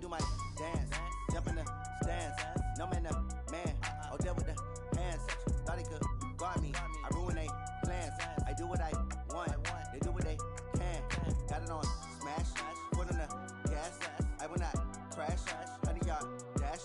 do my dance, jump in the stands. No man, the man. Oh, deal with the hands. Thought he could guard me. I ruin they plans. I do what I want. They do what they can. Got it on smash. Put on the gas. I will not crash. 100-yard dash.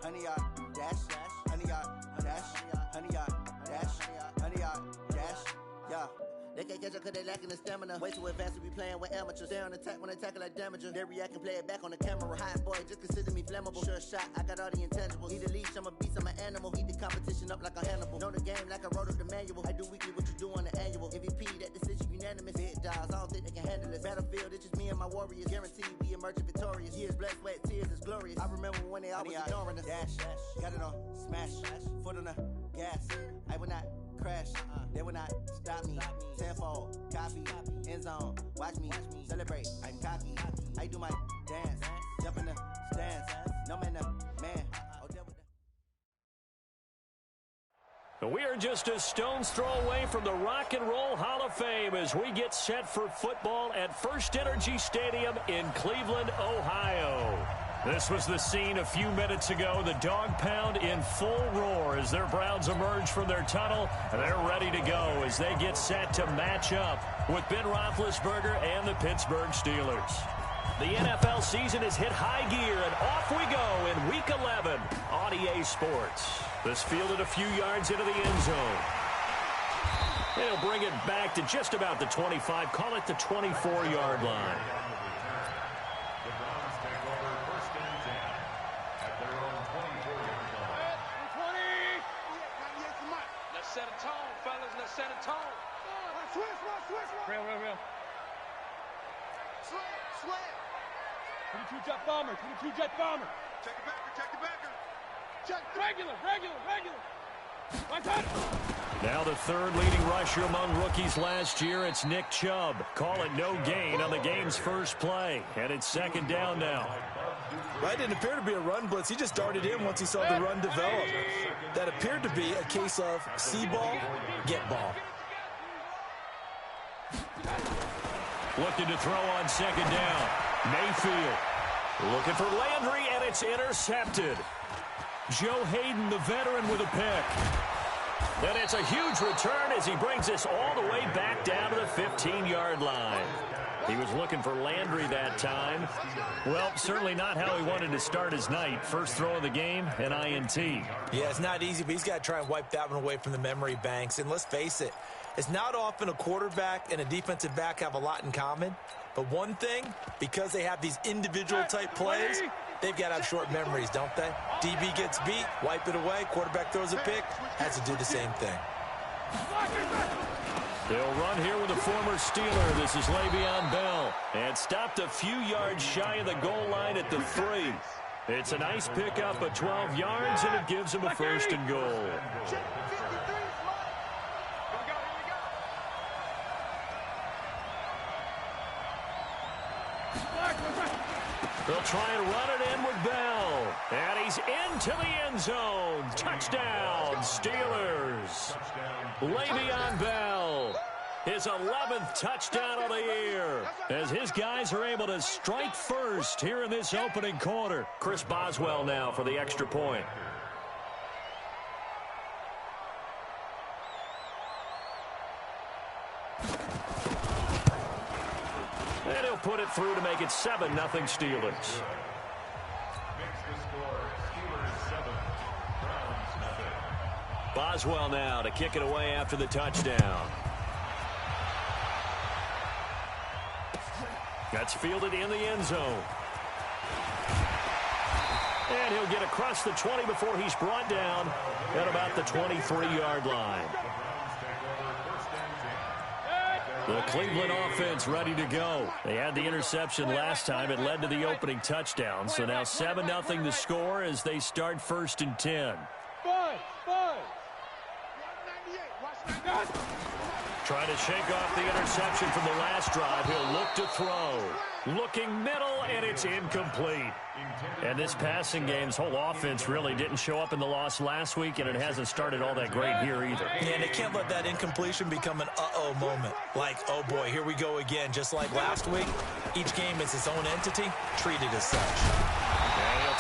100-yard dash. 100-yard dash. 100-yard dash. 100-yard dash. Yeah. They can't catch up cause they lacking the stamina. Way too advanced to be playing with amateurs. Stay on attack when they tackle like damager. They react and play it back on the camera. Hot boy, just consider me flammable. Sure shot, I got all the intangibles. Need a leash, I'm a beast, I'm an animal. Heat the competition up like a Hannibal. Know the game like I wrote up the manual. I do weekly what you do on the annual. MVP, that decision unanimous. Big dials, I don't think they can handle it. Battlefield, it's just me and my warriors. Guaranteed we emerge victorious. Years, blood, sweat, tears, it's glorious. I remember when they always ignoring us. Dash, got it on smash. Foot on the gas. I will not crash. They will not stop me. Tenfold, copy, end zone. Watch me celebrate. I'm cocky. I do my dance. Jump in the stands. No man, the man. We are just a stone's throw away from the Rock and Roll Hall of Fame as we get set for football at First Energy Stadium in Cleveland, Ohio. This was the scene a few minutes ago. The dog pound in full roar as their Browns emerge from their tunnel. They're ready to go as they get set to match up with Ben Roethlisberger and the Pittsburgh Steelers. The NFL season has hit high gear, and off we go in Week 11 on EA Sports. This fielded a few yards into the end zone. They'll bring it back to just about the 25, call it the 24-yard line. Set a tone, fellas. Let's set a tone. Switch. Real. Slam. 22 jet bomber. Check the backer. Check regular. Right side. Now the third leading rusher among rookies last year, it's Nick Chubb. Call it no gain on the game's first play. And it's second down now. Right, didn't appear to be a run blitz. He just darted in once he saw the run develop. That appeared to be a case of see ball, get ball. Looking to throw on second down. Mayfield looking for Landry, and it's intercepted. Joe Hayden, the veteran, with a pick. And it's a huge return as he brings us all the way back down to the 15-yard line. He was looking for Landry that time. Well, certainly not how he wanted to start his night. First throw of the game, an INT. Yeah, it's not easy, but he's got to try and wipe that one away from the memory banks. And let's face it, it's not often a quarterback and a defensive back have a lot in common. But one thing, because they have these individual type plays, they've got to have short memories, don't they? DB gets beat, wipe it away, quarterback throws a pick, has to do the same thing. They'll run here with a former Steeler. This is Le'Veon Bell. And stopped a few yards shy of the goal line at the 3. It's a nice pickup of 12 yards, and it gives him a first and goal. They'll try and run it in with Bell. And he's into the end zone. Touchdown, Steelers. Le'Veon Bell, his 11th touchdown of the year, as his guys are able to strike first here in this opening quarter. Chris Boswell now for the extra point. And he'll put it through to make it 7-0 Steelers. Boswell now to kick it away after the touchdown. That's fielded in the end zone. And he'll get across the 20 before he's brought down at about the 23-yard line. The Cleveland offense ready to go. They had the interception last time. It led to the opening touchdown. So now 7-0 the score as they start 1st and 10. Trying to shake off the interception from the last drive. He'll look to throw. Looking middle, and it's incomplete. And this passing game's whole offense really didn't show up in the loss last week, and it hasn't started all that great here either. Yeah, and they can't let that incompletion become an uh-oh moment. Like, oh boy, here we go again. Just like last week, each game is its own entity, treated as such.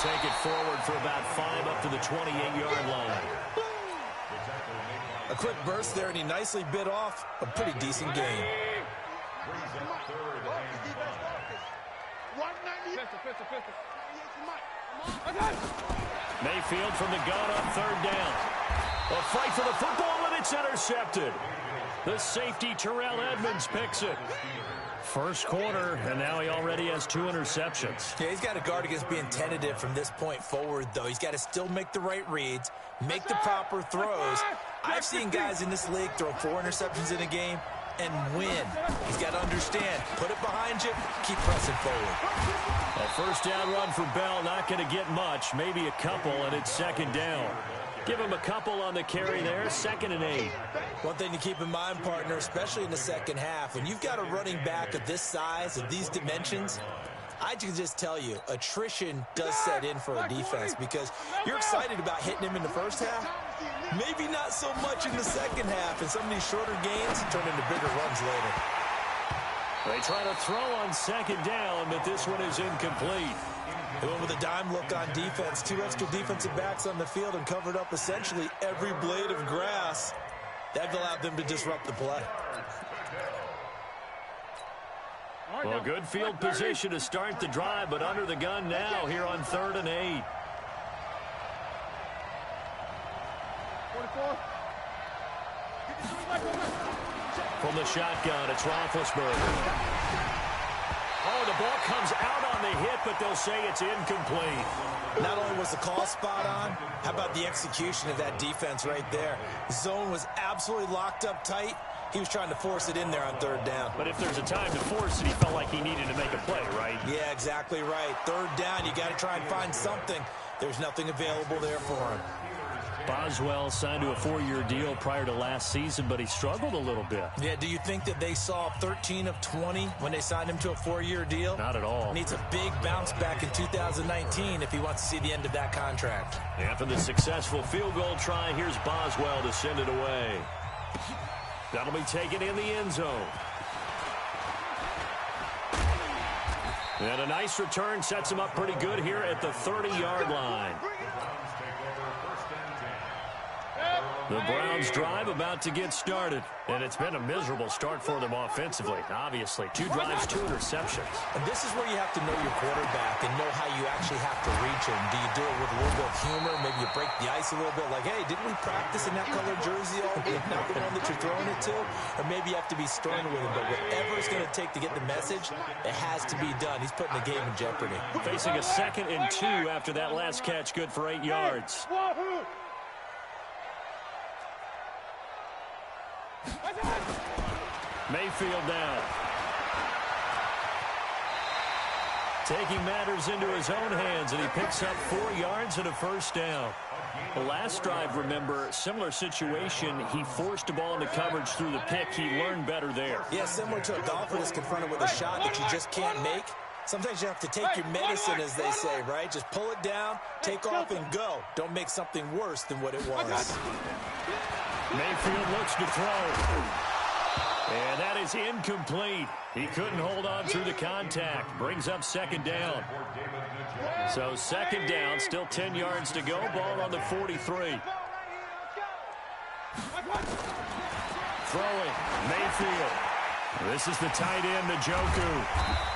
take it forward for about 5 up to the 28-yard line. A quick burst there, and he nicely bit off a pretty decent gain. Mayfield from the gun on 3rd down. A fight for the football, and it's intercepted. The safety, Terrell Edmonds, picks it. First quarter, and now he already has 2 interceptions. Yeah, he's got to guard against being tentative from this point forward, though. He's got to still make the right reads, make the proper throws. I've seen guys in this league throw 4 interceptions in a game and win. He's got to understand, put it behind you, keep pressing forward. A first down run for Bell, not going to get much, maybe a couple, and it's 2nd down. Give him a couple on the carry there, 2nd and 8. One thing to keep in mind, partner, especially in the second half, when you've got a running back of this size, of these dimensions, I can just tell you, attrition does set in for a defense because you're excited about hitting him in the first half. Maybe not so much in the second half, and some of these shorter gains turn into bigger runs later. They try to throw on 2nd down, but this one is incomplete. They went with a dime look on defense. 2 extra defensive backs on the field and covered up essentially every blade of grass. That allowed them to disrupt the play. Well, good field position to start the drive, but under the gun now here on 3rd and 8. 44. From the shotgun, it's Roethlisberger. Oh, the ball comes out on the hit, but they'll say it's incomplete. Not only was the call spot on, how about the execution of that defense right there? Zone was absolutely locked up tight. He was trying to force it in there on 3rd down. But if there's a time to force it, he felt like he needed to make a play, right? Yeah, exactly right. 3rd down, you got to try and find something. There's nothing available there for him. Boswell signed to a 4-year deal prior to last season, but he struggled a little bit. Yeah, do you think that they saw 13 of 20 when they signed him to a 4-year deal? Not at all. Needs a big bounce back in 2019 if he wants to see the end of that contract. After the successful field goal try, here's Boswell to send it away. That'll be taken in the end zone. And a nice return sets him up pretty good here at the 30-yard line. The Browns drive about to get started, and it's been a miserable start for them offensively, obviously. 2 drives, 2 interceptions. And this is where you have to know your quarterback and know how you actually have to reach him. Do you do it with a little bit of humor? Maybe you break the ice a little bit, like, hey, didn't we practice in that colored jersey all week, not the one that you're throwing it to? Or maybe you have to be stern with him, but whatever it's going to take to get the message, it has to be done. He's putting the game in jeopardy. Facing a 2nd and 2 after that last catch, good for 8 yards. Mayfield down. Taking matters into his own hands, and he picks up 4 yards and a first down. The last drive, remember, similar situation. He forced the ball into coverage through the pick. He learned better there. Yeah, similar to a golfer that's confronted with a shot that you just can't make. Sometimes you have to take your medicine, as they say, right? Just pull it down, take off, and go. Don't make something worse than what it was. Mayfield looks to throw. And that is incomplete. He couldn't hold on through the contact. Brings up 2nd down. So 2nd down, still 10 yards to go. Ball on the 43. Throwing, Mayfield. This is the tight end, Njoku.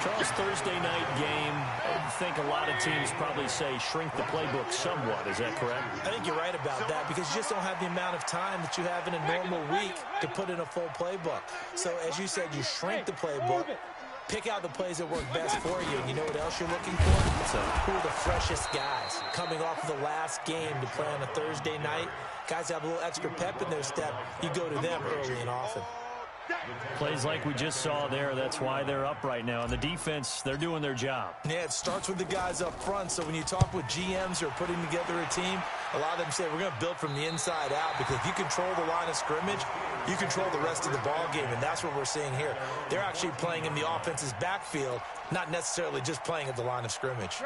Charles, Thursday night game, I think a lot of teams probably say shrink the playbook somewhat. Is that correct? I think you're right about that because you just don't have the amount of time that you have in a normal week to put in a full playbook. So, as you said, you shrink the playbook, pick out the plays that work best for you, and you know what else you're looking for? So, who are the freshest guys coming off of the last game to play on a Thursday night? Guys have a little extra pep in their step. You go to them early and often. Plays like we just saw there, that's why they're up right now. And the defense, they're doing their job. Yeah, it starts with the guys up front. So when you talk with GMs who are putting together a team, a lot of them say we're going to build from the inside out because if you control the line of scrimmage, you control the rest of the ball game, and that's what we're seeing here. They're actually playing in the offense's backfield, not necessarily just playing at the line of scrimmage.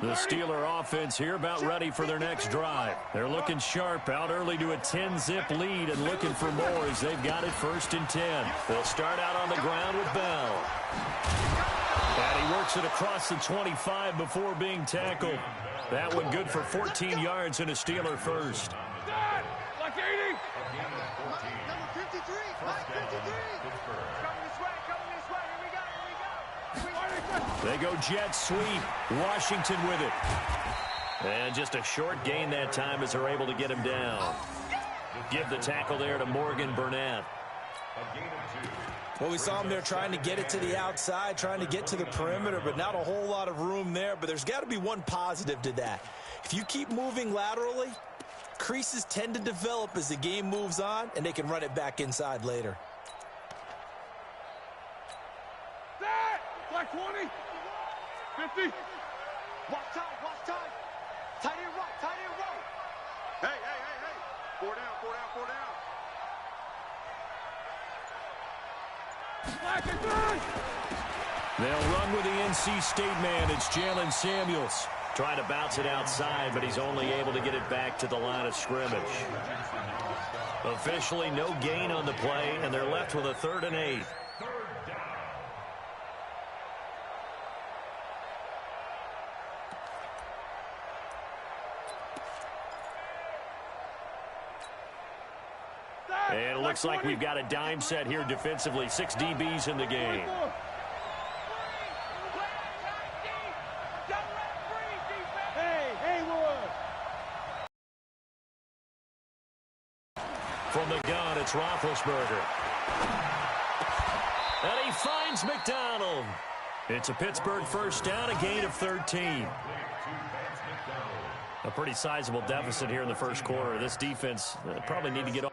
The Steeler offense here about ready for their next drive. They're looking sharp, out early to a 10-zip lead and looking for more as they've got it 1st and 10. They'll start out on the ground with Bell. And he works Makes it across the 25 before being tackled. That one good for 14 yards and a Steeler first. Like 80. Number 53. Like 53. Coming this way. Coming this way. Here we go. They go jet sweep. Washington with it. And just a short gain that time as they're able to get him down. Give the tackle there to Morgan Burnett. Well, we saw him there trying to get it to the outside, trying to get to the perimeter, but not a whole lot of room there. But there's got to be one positive to that. If you keep moving laterally, creases tend to develop as the game moves on, and they can run it back inside later. That! Like 20. 50. Watch time. Watch time. Tight end right. Tight end right. Hey. 4 down. 4 down. 4 down. They'll run with the NC State man. It's Jalen Samuels. Trying to bounce it outside, but he's only able to get it back to the line of scrimmage. Officially no gain on the play, and they're left with a 3rd and 8. And it looks like we've got a dime set here defensively. 6 DBs in the game. From the gun, it's Roethlisberger. And he finds McDonald. It's a Pittsburgh first down, a gain of 13. A pretty sizable deficit here in the first quarter. This defense probably need to get